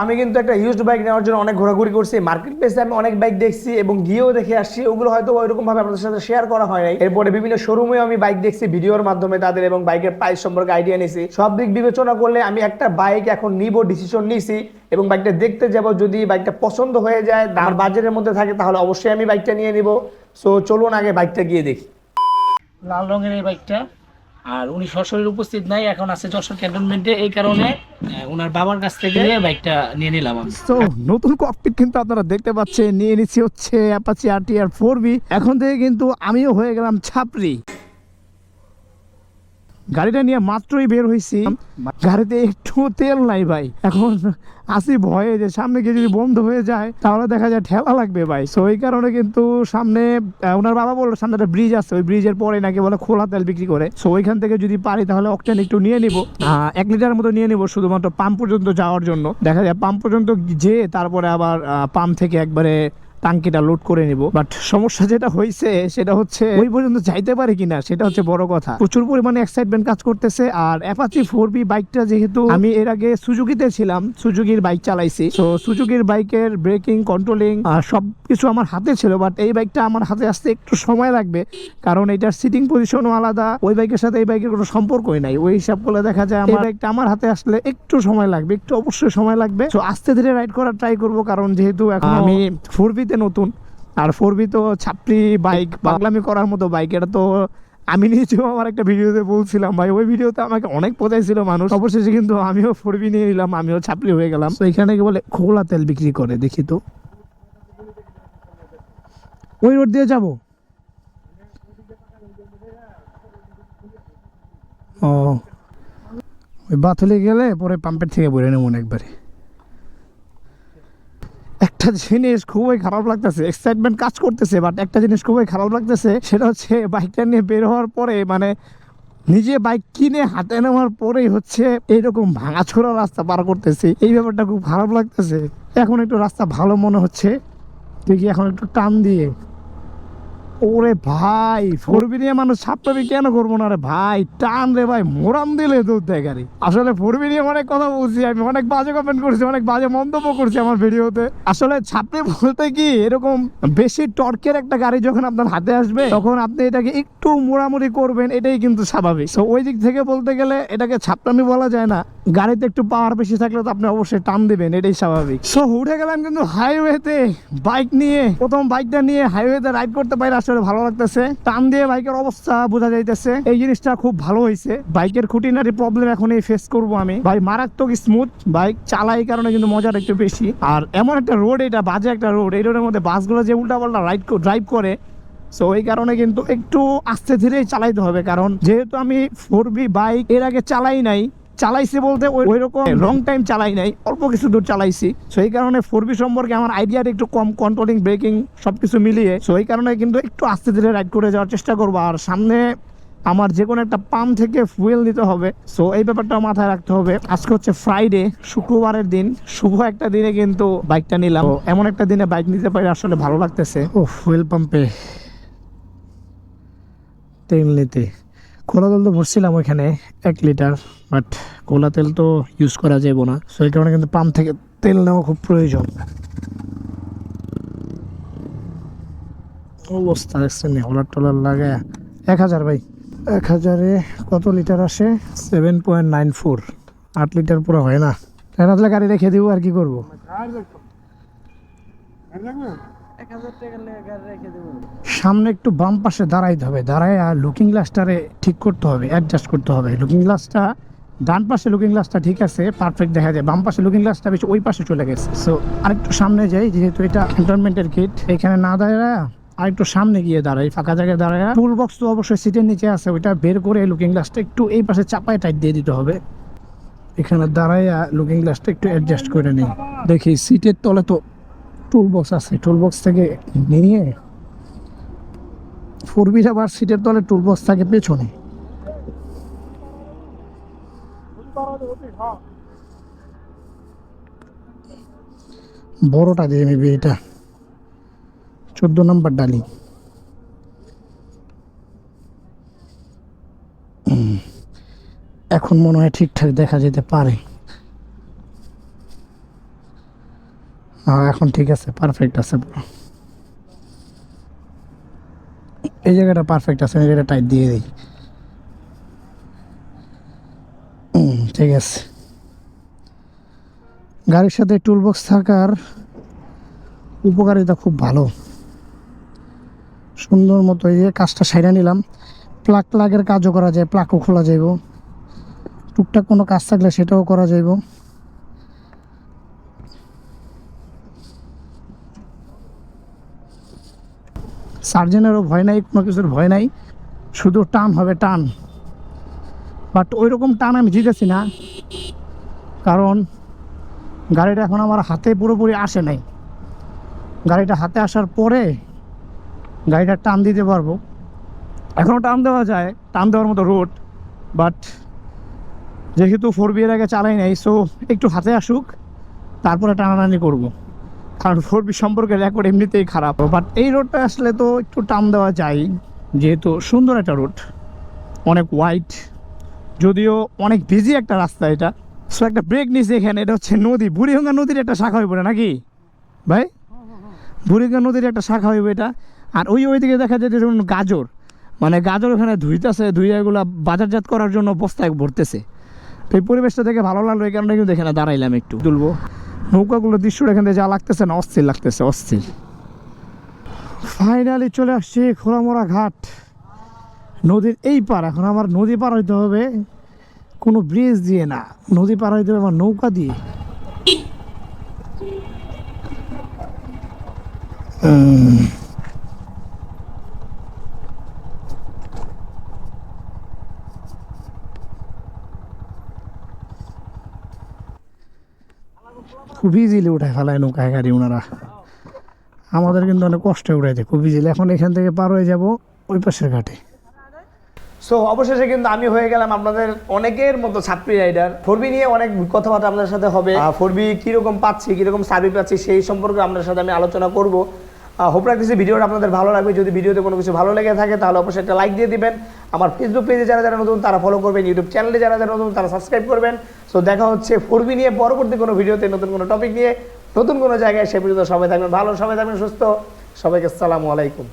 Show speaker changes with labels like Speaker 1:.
Speaker 1: আমি কিন্তু একটা ইউজড বাইক নেওয়ার জন্য অনেক ঘোরাঘুরি করছি, মার্কেট প্লেসে আমি অনেক বাইক দেখছি এবং গিয়েও দেখে আসছি। ওগুলো হয়তো ওইরকম ভাবে আপনাদের সাথে শেয়ার করা হয় নাই। এরপরে বিভিন্ন শোরুমেও আমি বাইক দেখছি ভিডিওর মাধ্যমে তাদের, এবং বাইকের প্রাইস সম্পর্কে আইডিয়া নিছি। সব দিক বিবেচনা করলে আমি একটা বাইক এখন নিব ডিসিশন নিছি এবং বাইকটা দেখতে যাব। যদি বাইকটা পছন্দ হয়ে যায়, আমার বাজেটের মধ্যে থাকে, তাহলে অবশ্যই আমি বাইকটা নিয়ে নিব। সো চলুন আগে বাইকটা গিয়ে দেখি।
Speaker 2: লাল রঙের এই বাইকটা, আর উনি সরাসরি উপস্থিত নাই, এখন আছে যশোর ক্যান্টনমেন্টে। এই কারণে ওনার বাবার কাছ থেকে বাইকটা নিয়ে নিলাম আমি।
Speaker 3: তো নতুন ককপিট কিন্তু আপনারা দেখতে পাচ্ছেন, নিয়ে নিচ্ছি হচ্ছে অ্যাপাচি RTR 4B। এখন থেকে কিন্তু আমিও হয়ে গেলাম ছাপরি। গাড়িটা নিয়ে মাত্রই বের হয়েছি, গাড়িতে একটু তেল নাই ভাই। এখন আসি ভয়ে যে সামনে গিয়ে যদি বন্ধ হয়ে যায় তাহলে দেখা যায় ঠেলা লাগবে ভাই। সো এই কারণে কিন্তু সামনে ওনার বাবা বললো সামনে একটা ব্রিজ আছে, ওই ব্রিজের পরে নাকি বলে খোলা তেল বিক্রি করে। সো ওইখান থেকে যদি পারি তাহলে অকটেন একটু নিয়ে নিব, 1 লিটার মতো নিয়ে নিব, শুধুমাত্র পাম্প পর্যন্ত যাওয়ার জন্য। দেখা যায় পাম্প পর্যন্ত যেয়ে তারপরে আবার পাম্প থেকে একবারে টাঙ্কিটা লোড করে নিব। বাট সমস্যা যেটা হয়েছে সেটা হচ্ছে ওই পর্যন্ত যাইতে পারে কিনা, সেটা হচ্ছে বড় কথা। প্রচুর পরিমাণে এক্সাইটমেন্ট কাজ করতেছে। আর অ্যাপাচি 4B বাইকটা, যেহেতু আমি এর আগে সুজুকিতে ছিলাম, সুজুকির বাইক চালাইছি, তো সুজুকির বাইকের ব্রেকিং, কন্ট্রোলিং সবকিছু আমার হাতে ছিল। বাট এই বাইকটা আমার হাতে আসতে একটু সময় লাগবে, কারণ এটার সিটিং পজিশনও আলাদা। ওই বাইকের সাথে এই বাইকের কোনো সম্পর্কই নাই। ওই হিসাব করলে দেখা যায় আমার বাইকটা আমার হাতে আসলে একটু সময় লাগবে, একটু অবশ্যই সময় লাগবে। তো আস্তে ধীরে রাইড করার ট্রাই করবো, কারণ যেহেতু এখন আমি 4B নতুন, আর 4B তো ছাপরি বাইক, পাগলামি করার মতো বাইক। এটা তো আমি নিজেও আমার একটা ভিডিওতে বলছিলাম ভাই, ওই ভিডিওতে আমাকে অনেক পচাইছিল মানুষ। অবশেষে কিন্তু আমিও 4B নিয়ে নিলাম, আমিও ছাপরি হয়ে গেলাম। তো এখানে বলে খোলা তেল বিক্রি করে, দেখি তো ওই রোড দিয়ে যাব। ও ওই বাথলে গেলে পরে পাম্পের থেকে বলে নেব একবারে। একটা জিনিস খুবই খারাপ লাগতেছে, এক্সাইটমেন্ট কাজ করতেছে, বাট একটা জিনিস খুবই খারাপ লাগতেছে, সেটা হচ্ছে বাইকটা নিয়ে বের হওয়ার পরে, মানে নিজে বাইক কিনে হাতে নেওয়ার পরেই হচ্ছে এইরকম ভাঙাচোরা রাস্তা পার করতেছি। এই ব্যাপারটা খুব খারাপ লাগতেছে। এখন একটু রাস্তা ভালো মনে হচ্ছে, দেখি এখন একটু টান দিয়ে। ওরে ভাই, 4B নিয়ে মানুষ ছাপটাবি কেন করবো না রে ভাই, টান রে ভাই, মোরাম দিলে দুধ দেয় গাড়ি। আসলে 4B নিয়ে অনেক কথা বলছি আমি, অনেক বাজে কমেন্ট করছি, অনেক বাজে মন্তব্য করছি আমার ভিডিওতে। আসলে ছাপড়ি বলতে কি, এরকম বেশি টর্কের একটা গাড়ি যখন আপনার হাতে আসবে তখন আপনি এটাকে একটু মোড়ামুড়ি করবেন, এটাই কিন্তু স্বাভাবিক। তো ওই দিক থেকে বলতে গেলে এটাকে ছাপটামি বলা যায় না। গাড়িতে একটু পাওয়ার বেশি থাকলে তো আপনি অবশ্যই টান দিবেন, এটাই স্বাভাবিক। সো উঠে গেলাম কিন্তু হাইওয়েতে, বাইক নিয়ে প্রথম বাইকটা নিয়ে হাইওয়েতে রাইড করতে পারি, আসলে ভালো লাগতেছে। টান দিয়ে বাইকের অবস্থা বোঝা যাইতেছে, এই জিনিসটা খুব ভালো হয়েছে। বাইকের খুঁটিনাটি প্রবলেম এখন এই ফেস করবো আমি। ভাই মারাত্মক স্মুথ বাইক চালাই, কারণে কিন্তু মজাটা একটু বেশি। আর এমন একটা রোড, এটা বাজে একটা রোড, এই রোডের মধ্যে বাসগুলো যে উল্টাপাল্টা ড্রাইভ করে, সো এই কারণে কিন্তু একটু আস্তে ধীরে চালাইতে হবে। কারণ যেহেতু আমি 4B বাইক এর আগে চালাই নাই, চালাইছি বলতে ওই রকম লং টাইম চালাই নাই, অল্প কিছু দূর চালাইছি। সো এই কারণে 4B সম্পর্কে আমার আইডিয়াটা একটু কম, কন্ট্রোলিং, ব্রেকিং সবকিছু মিলিয়ে। সো এই কারণে কিন্তু একটু আস্তে ধীরে রাইড করে যাওয়ার চেষ্টা করবো। আর সামনে আমার যে কোনো একটা পাম্প থেকে ফুয়েল নিতে হবে, সো এই ব্যাপারটা মাথায় রাখতে হবে। আজকে হচ্ছে ফ্রাইডে, শুক্রবারের দিন, শুভ একটা দিনে কিন্তু বাইকটা নিলাম। এমন একটা দিনে বাইক নিতে পারি, আসলে ভালো লাগতেছে। ও ফুয়েল পাম্পে তেল নিতে, খোলা তেল তো ভরছিলাম ওইখানে 1 লিটার, বাট খোলা তেল তো ইউজ করা যাবে না। সো এই কারণে কিন্তু পাম্প থেকে তেল নেওয়া খুব প্রয়োজন। অবস্থা দেখছেন, হোলার টোলার লাগায় 1000 ভাই, 1000-এ কত লিটার আসে? 7.94, 8 লিটার পুরো হয় না। রাত্রে গাড়ি রেখে দিব, আর কি করবো। সামনে একটু বাম পাশে দাঁড়াইতে হবে, দাঁড়ায় আর লুকিং গ্লাসটারে ঠিক করতে হবে, অ্যাডজাস্ট করতে হবে। লুকিং গ্লাসটা ডান পাশে, লুকিং গ্লাসটা ঠিক আছে, পারফেক্ট দেখা যায়। বাম পাশে লুকিং গ্লাসটা বেশি ওই পাশে চলে গেছে। সো আরেকটু সামনে যাই, যেহেতু এটা ক্যান্টনমেন্টের গেট, এখানে না দাঁড়ায় আরেকটু সামনে গিয়ে দাঁড়াই, ফাঁকা জায়গায় দাঁড়ায়। টুল বক্স তো অবশ্যই সিটের নিচে আছে, ওইটা বের করে লুকিং গ্লাসটা একটু এই পাশে চাপায় টাইট দিয়ে দিতে হবে। এখানে দাঁড়ায় লুকিং গ্লাসটা একটু অ্যাডজাস্ট করে নিই। দেখি সিটের তলে তো টুল বক্স আছে, টুল বক্স থেকে নিয়ে 4B আবার সিটের তলে টুল বক্স থাকে পেছনে। বড়টা দিয়ে নেবে, এটা 14 নম্বর ডালি। এখন মনে হয় ঠিকঠাক দেখা যেতে পারে। হ্যাঁ এখন ঠিক আছে, পারফেক্ট আছে পুরো। এই জায়গাটা পারফেক্ট আছে, এই জায়গাটা টাইট দিয়ে দিই। ঠিক আছে। গাড়ির সাথে টুলবক্স থাকার উপকারিতা খুব ভালো। সুন্দর মতো এই কাজটা সাইরা নিলাম। প্লাগের কাজও করা যায়, প্লাগও খোলা যাইব, টুকটাক কোনো কাজ থাকলে সেটাও করা যাইব। সার্জেনেরও ভয় নাই, কোনো কিছুর ভয় নাই, শুধু টান হবে টান। বাট ওই রকম টান আমি জিতেছি না, কারণ গাড়িটা এখন আমার হাতে পুরোপুরি আসে নাই। গাড়িটা হাতে আসার পরে গাড়িটা টান দিতে পারবো। এখনও টান দেওয়া যায়, টান দেওয়ার মতো রোড, বাট যেহেতু 4B এর আগে চালাই নাই, সো একটু হাতে আসুক তারপরে টানাটানি করব, কারণ 4B সম্পর্কে রেকর্ড এমনিতেই খারাপ। বাট এই রোডটা আসলে তো একটু টান দেওয়া যায়, যেহেতু সুন্দর একটা রোড, অনেক ওয়াইড, যদিও অনেক বিজি একটা রাস্তা এটা। সো একটা ব্রেক নিয়েছি এখানে, এটা হচ্ছে নদী, বুড়িগঙ্গা নদীর একটা শাখা হইব না নাকি ভাই? বুড়িগঙ্গা নদীর একটা শাখা হইব এটা। আর ওইদিকে দেখা যায় যে যেমন গাজর, মানে গাজর ওখানে ধুইতেছে, ধুয়ে এগুলো বাজারজাত করার জন্য বস্তায় ভরতেছে। তো এই পরিবেশটা দেখে ভালো লাগলো, এই কারণে কিন্তু এখানে দাঁড়াইলাম একটু তুলবো। নৌকাগুলো দৃশ্যটা এখান থেকে যা লাগতেছে না, অস্থির লাগতেছে, অস্থির। ফাইনালি চলে আসছি খোলামোড়া ঘাট, নদীর এই পার। এখন আমার নদী পার হইতে হবে কোনো ব্রিজ দিয়ে না, নদী পার হইতে হবে আমার নৌকা দিয়ে। খুব ইজিলি উঠায় ফেলায় নৌকায় গাড়ি ওনারা, আমাদের কিন্তু অনেক কষ্টে উঠাইছে খুব ইজিলি। এখন এখান থেকে পার হয়ে যাব ওই পাশের ঘাটে।
Speaker 1: সো অবশেষে কিন্তু আমি হয়ে গেলাম আপনাদের অনেকের মতো ছাত্রী রাইডার। 4B নিয়ে অনেক কথাবার্তা আপনাদের সাথে হবে, 4B কীরকম পাচ্ছি, কীরকম সার্ভিস পাচ্ছি, সেই সম্পর্কে আপনাদের সাথে আমি আলোচনা করব। হোপ রাখতেছি ভিডিওটা আপনাদের ভালো লাগবে। যদি ভিডিওতে কোনো কিছু ভালো লেগে থাকে তাহলে অবশ্যই একটা লাইক দিয়ে দিবেন। আমার ফেসবুক পেজে যারা যারা নতুন তারা ফলো করবেন, ইউটিউব চ্যানেলে যারা যারা নতুন তারা সাবস্ক্রাইব করবেন। সো দেখা হচ্ছে 4B নিয়ে পরবর্তী কোনো ভিডিওতে, নতুন কোনো টপিক নিয়ে, নতুন কোনো জায়গায়। সে পর্যন্ত সবাই থাকবেন ভালো, সবাই থাকবেন সুস্থ। সবাইকে আসসালামু আলাইকুম।